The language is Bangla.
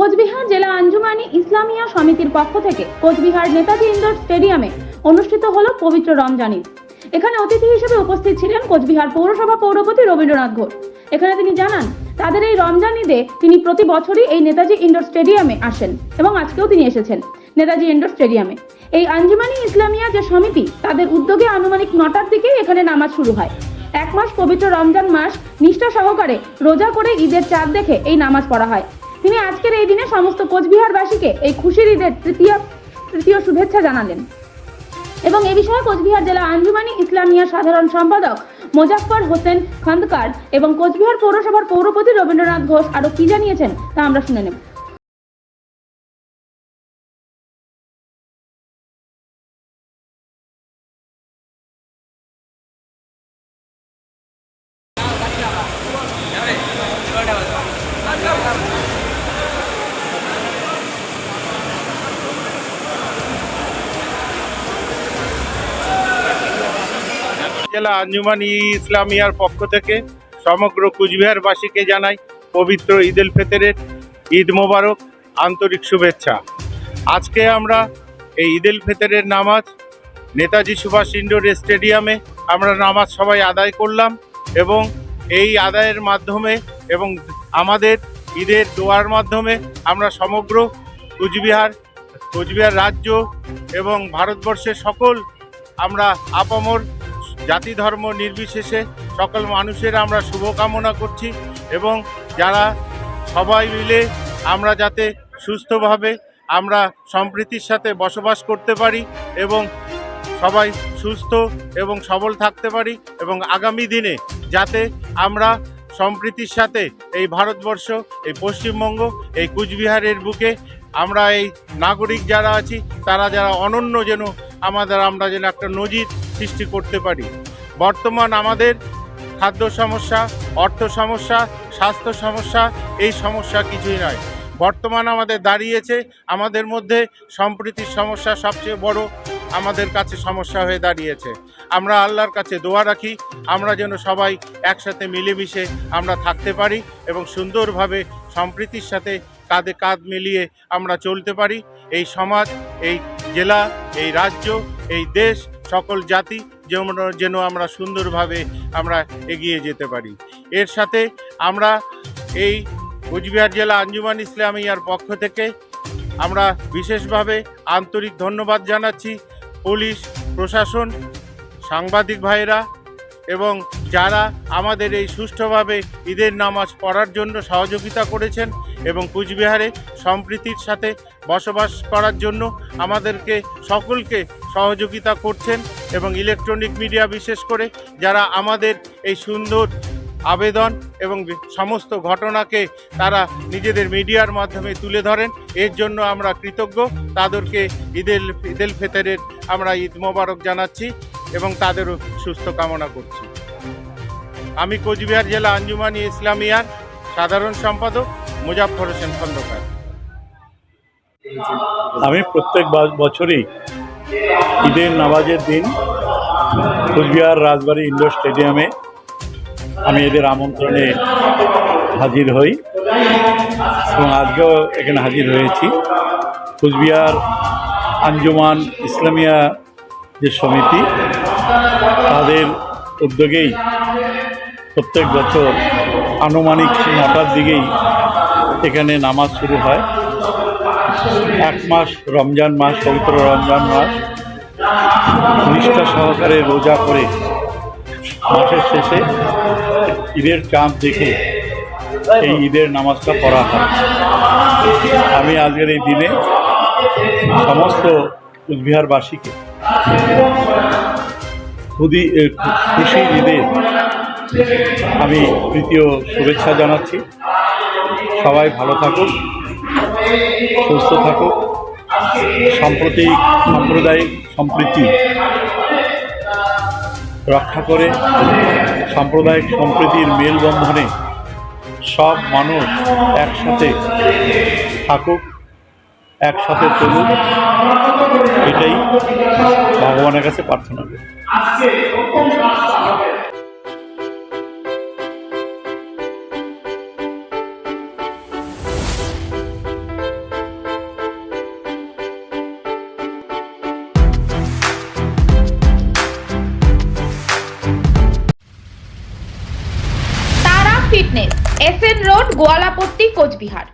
কোচবিহার জেলা আঞ্জুমানি ইসলামিয়া সমিতির পক্ষ থেকে কোচবিহার নেতাজি ইন্ডোর স্টেডিয়ামে অনুষ্ঠিত হলো পবিত্র রমজান ঈদ। এখানে অতিথি হিসেবে উপস্থিত ছিলেন কোচবিহার পৌরসভা পৌরপতি রবীন্দ্রনাথ ঘোষ। এখানে তিনি জানান, তাদের এই রমজান ঈদে তিনি প্রতি বছরই এই নেতাজি ইন্ডোর স্টেডিয়ামে আসেন এবং আজকেও তিনি এসেছেন নেতাজি ইন্ডোর স্টেডিয়ামে। এই আঞ্জুমানি ইসলামিয়া যে সমিতি, তাদের উদ্যোগে আনুমানিক 9টার দিকে এখানে নামাজ শুরু হয়। এক মাস পবিত্র রমজান মাস নিষ্ঠা সহকারে রোজা করে ঈদের চাঁদ দেখে এই নামাজ পড়া হয়। তিনি আজকের এই দিনে সমস্ত কোচবিহারবাসীকে এই খুশির ঈদের তৃতীয় শুভেচ্ছা জানালেন এবং এ বিষয়ে কোচবিহার জেলা আঞ্জুমানি ইসলামিয়া সাধারণ সম্পাদক মোজাফফর হোসেন খন্দকার এবং কোচবিহার পৌরসভার পৌরপতি রবীন্দ্রনাথ ঘোষ আরো কি জানিয়েছেন তা আমরা শুনে নেব। জেলা আঞ্জুমানি ইসলামিয়ার পক্ষ থেকে সমগ্র কুচবিহারবাসীকে জানাই পবিত্র ঈদ উল ফিতরের ঈদ মোবারক, আন্তরিক শুভেচ্ছা। আজকে আমরা এই ঈদ উল ফিতরের নামাজ নেতাজি সুভাষ ইন্ডোর স্টেডিয়ামে আমরা নামাজ সবাই আদায় করলাম এবং এই আদায়ের মাধ্যমে এবং আমাদের ঈদের দোয়ার মাধ্যমে আমরা সমগ্র কুচবিহার রাজ্য এবং ভারতবর্ষের সকল আমরা আপামর জাতি ধর্ম নির্বিশেষে সকল মানুষের আমরা শুভকামনা করছি এবং যারা সবাই মিলে আমরা যাতে সুস্থভাবে আমরা সম্প্রীতির সাথে বসবাস করতে পারি এবং সবাই সুস্থ এবং সবল থাকতে পারি এবং আগামী দিনে যাতে আমরা সম্প্রীতির সাথে এই ভারতবর্ষ, এই পশ্চিমবঙ্গ, এই কুচবিহারের বুকে আমরা এই নাগরিক যারা আছি তারা যারা অনন্য যেন আমরা যেন একটা নজির সৃষ্টি করতে পারি। বর্তমান আমাদের খাদ্য সমস্যা, অর্থ সমস্যা, স্বাস্থ্য সমস্যা, এই সমস্যা কিছুই নয়। বর্তমান আমাদের দাঁড়িয়েছে আমাদের মধ্যে সম্প্রীতির সমস্যা সবচেয়ে বড় আমাদের কাছে সমস্যা হয়ে দাঁড়িয়েছে। আমরা আল্লাহর কাছে দোয়া রাখি আমরা যেন সবাই একসাথে মিলেমিশে আমরা থাকতে পারি এবং সুন্দরভাবে সম্প্রীতির সাথে কাঁধে কাঁধ মিলিয়ে আমরা চলতে পারি। এই সমাজ, এই জেলা, এই রাজ্য, এই দেশ, সকল জাতি যেন আমরা সুন্দরভাবে আমরা এগিয়ে যেতে পারি। এর সাথে আমরা এই কোচবিহার জেলা আঞ্জুমান ইসলামিয়ার পক্ষ থেকে আমরা বিশেষভাবে আন্তরিক ধন্যবাদ জানাচ্ছি পুলিশ প্রশাসন, সাংবাদিক ভাইরা এবং যারা আমাদের এই সুষ্ঠুভাবে ঈদের নামাজ পড়ার জন্য সহযোগিতা করেছেন এবং কুচবিহারে সম্প্রীতির সাথে বসবাস করার জন্য আমাদেরকে সকলকে সহযোগিতা করছেন এবং ইলেকট্রনিক মিডিয়া বিশেষ করে যারা আমাদের এই সুন্দর আবেদন এবং সমস্ত ঘটনাকে তারা নিজেদের মিডিয়ার মাধ্যমে তুলে ধরেন, এর জন্য আমরা কৃতজ্ঞ। তাদেরকে ঈদ উল ফিতরের আমরা ঈদ মোবারক জানাচ্ছি এবং তাদেরও সুস্থ কামনা করছি। আমি কোচবিহার জেলা আঞ্জুমানি ইসলামিয়ার সাধারণ সম্পাদক মোজাফফর হোসেন খন্দকার। আমি প্রত্যেক বছরই ঈদের নামাজের দিন কোচবিহার রাজবাড়ী ইন্ডোর স্টেডিয়ামে আমি এদের আমন্ত্রণে হাজির হই এবং আজকেও এখানে হাজির হয়েছি। কোচবিহার আঞ্জুমান ইসলামিয়া যে সমিতি, তাদের উদ্যোগেই প্রত্যেক বছর আনুমানিক 9টার দিকেই এখানে নামাজ শুরু হয়। এক মাস রমজান মাস, পবিত্র রমজান মাস নিষ্ঠা সহকারে রোজা করে মাসের শেষে ঈদের চাঁদ দেখে এই ঈদের নামাজটা পড়া হয়। আমি আজকের এই দিনে সমস্ত কুচবিহারবাসীকে খুশি ঈদের আমি তৃতীয় শুভেচ্ছা জানাচ্ছি। সবাই ভালো থাকুক, সুস্থ থাকুক, সাম্প্রদায়িক সম্প্রীতি রক্ষা করে সাম্প্রদায়িক সম্প্রীতির মেলবন্ধনে সব মানুষ একসাথে থাকুক, একসাথে চলুক, এটাই ভগবানের কাছে প্রার্থনা করি। Fitness, SN road, Goalapatti, Cooch Behar.